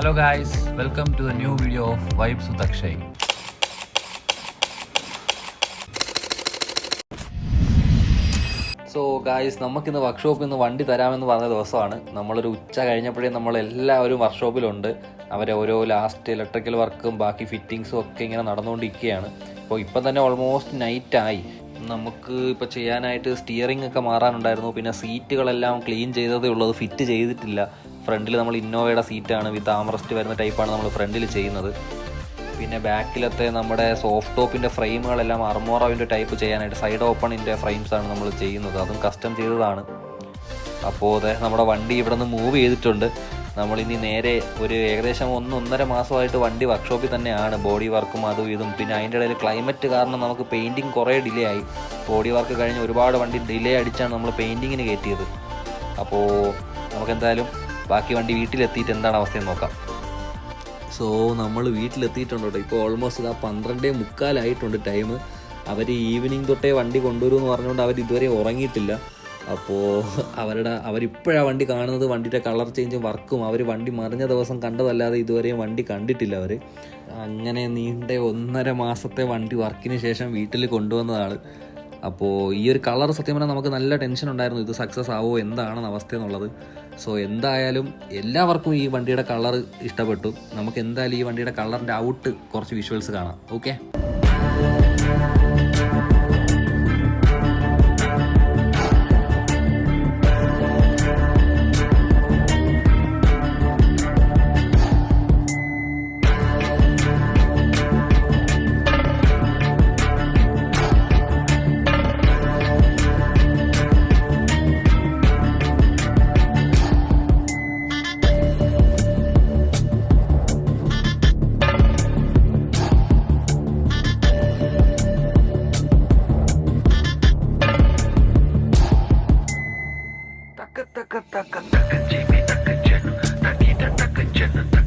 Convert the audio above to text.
Hello guys, welcome to the new video of Vibes with Akshay. So guys, നമുക്കിന്ന് വർക്ക്ഷോപ്പിൽ നിന്ന് വണ്ടി തരാമെന്ന് പറഞ്ഞ ദിവസമാണ്. നമ്മളൊരു ഉച്ച കഴിഞ്ഞപ്പോഴേ നമ്മളെല്ലാവരും വർക്ക്ഷോപ്പിലുണ്ട്. അവരെ ഓരോ ലാസ്റ്റ് ഇലക്ട്രിക്കൽ വർക്കും ബാക്കി ഫിറ്റിങ്സും ഒക്കെ ഇങ്ങനെ നടന്നുകൊണ്ടിരിക്കുകയാണ്. അപ്പോൾ ഇപ്പം തന്നെ ഓൾമോസ്റ്റ് നൈറ്റായി. നമുക്ക് ഇപ്പോൾ ചെയ്യാനായിട്ട് സ്റ്റിയറിംഗ് ഒക്കെ മാറാനുണ്ടായിരുന്നു. പിന്നെ സീറ്റുകളെല്ലാം ക്ലീൻ ചെയ്തതേ ഉള്ളത്, ഫിറ്റ് ചെയ്തിട്ടില്ല. ഫ്രണ്ടിൽ നമ്മൾ ഇന്നോവയുടെ സീറ്റാണ്, വിത്ത് ആംറസ്റ്റ് വരുന്ന ടൈപ്പാണ് നമ്മൾ ഫ്രണ്ടിൽ ചെയ്യുന്നത്. പിന്നെ ബാക്കിലത്തെ നമ്മുടെ സോഫ്റ്റ് ടോപ്പിൻ്റെ ഫ്രെയിമുകളെല്ലാം അർമോറാവിൻ്റെ ടൈപ്പ് ചെയ്യാനായിട്ട് സൈഡ് ഓപ്പണിൻ്റെ ഫ്രെയിംസാണ് നമ്മൾ ചെയ്യുന്നത്. അതും കസ്റ്റം ചെയ്തതാണ്. അപ്പോൾ അതെ, നമ്മുടെ വണ്ടി ഇവിടെ നിന്ന് മൂവ് ചെയ്തിട്ടുണ്ട്. നമ്മളിനി നേരെ ഒരു ഏകദേശം 1-1.5 മാസമായിട്ട് വണ്ടി വർക്ക്ഷോപ്പിൽ തന്നെയാണ്. ബോഡി വർക്കും അതും ഇതും. പിന്നെ അതിൻ്റെ ഇടയിൽ ക്ലൈമറ്റ് കാരണം നമുക്ക് പെയിൻറ്റിങ് കുറേ ഡിലേ ആയി. ബോഡി വർക്ക് കഴിഞ്ഞ് ഒരുപാട് വണ്ടി ഡിലേ അടിച്ചാണ് നമ്മൾ പെയിൻറ്റിങ്ങിന് കയറ്റിയത്. അപ്പോൾ നമുക്കെന്തായാലും ബാക്കി വണ്ടി വീട്ടിലെത്തിയിട്ട് എന്താണ് അവസ്ഥയെന്ന് നോക്കാം. സോ നമ്മൾ വീട്ടിലെത്തിയിട്ടുണ്ട് കേട്ടോ. ഇപ്പോൾ ഓൾമോസ്റ്റ് ഇതാ 12:45 ടൈം. അവർ ഈവനിങ് തൊട്ടേ വണ്ടി കൊണ്ടുവരുമെന്ന് പറഞ്ഞുകൊണ്ട് അവർ ഇതുവരെ ഉറങ്ങിയിട്ടില്ല. അപ്പോൾ അവരിപ്പോഴാണ് വണ്ടി കാണുന്നത്. വണ്ടിയുടെ കളർ ചേഞ്ചും വർക്കും അവർ വണ്ടി മറിഞ്ഞ ദിവസം കണ്ടതല്ലാതെ ഇതുവരെയും വണ്ടി കണ്ടിട്ടില്ല അവർ. അങ്ങനെ നീണ്ട 1.5 മാസത്തെ വണ്ടി വർക്കിന് ശേഷം വീട്ടിൽ കൊണ്ടുവന്നതാണ്. അപ്പോൾ ഈ ഒരു കളർ സത്യം പറഞ്ഞാൽ നമുക്ക് നല്ല ടെൻഷൻ ഉണ്ടായിരുന്നു, ഇത് സക്സസ് ആവുമോ എന്താണെന്ന് അവസ്ഥ എന്നുള്ളത്. സോ എന്തായാലും എല്ലാവർക്കും ഈ വണ്ടിയുടെ കളർ ഇഷ്ടപ്പെട്ടു. നമുക്ക് എന്തായാലും ഈ വണ്ടിയുടെ കളറിൻ്റെ ഔട്ട് കുറച്ച് വിഷ്വൽസ് കാണാം. Okay, Jimmy, Jimmy,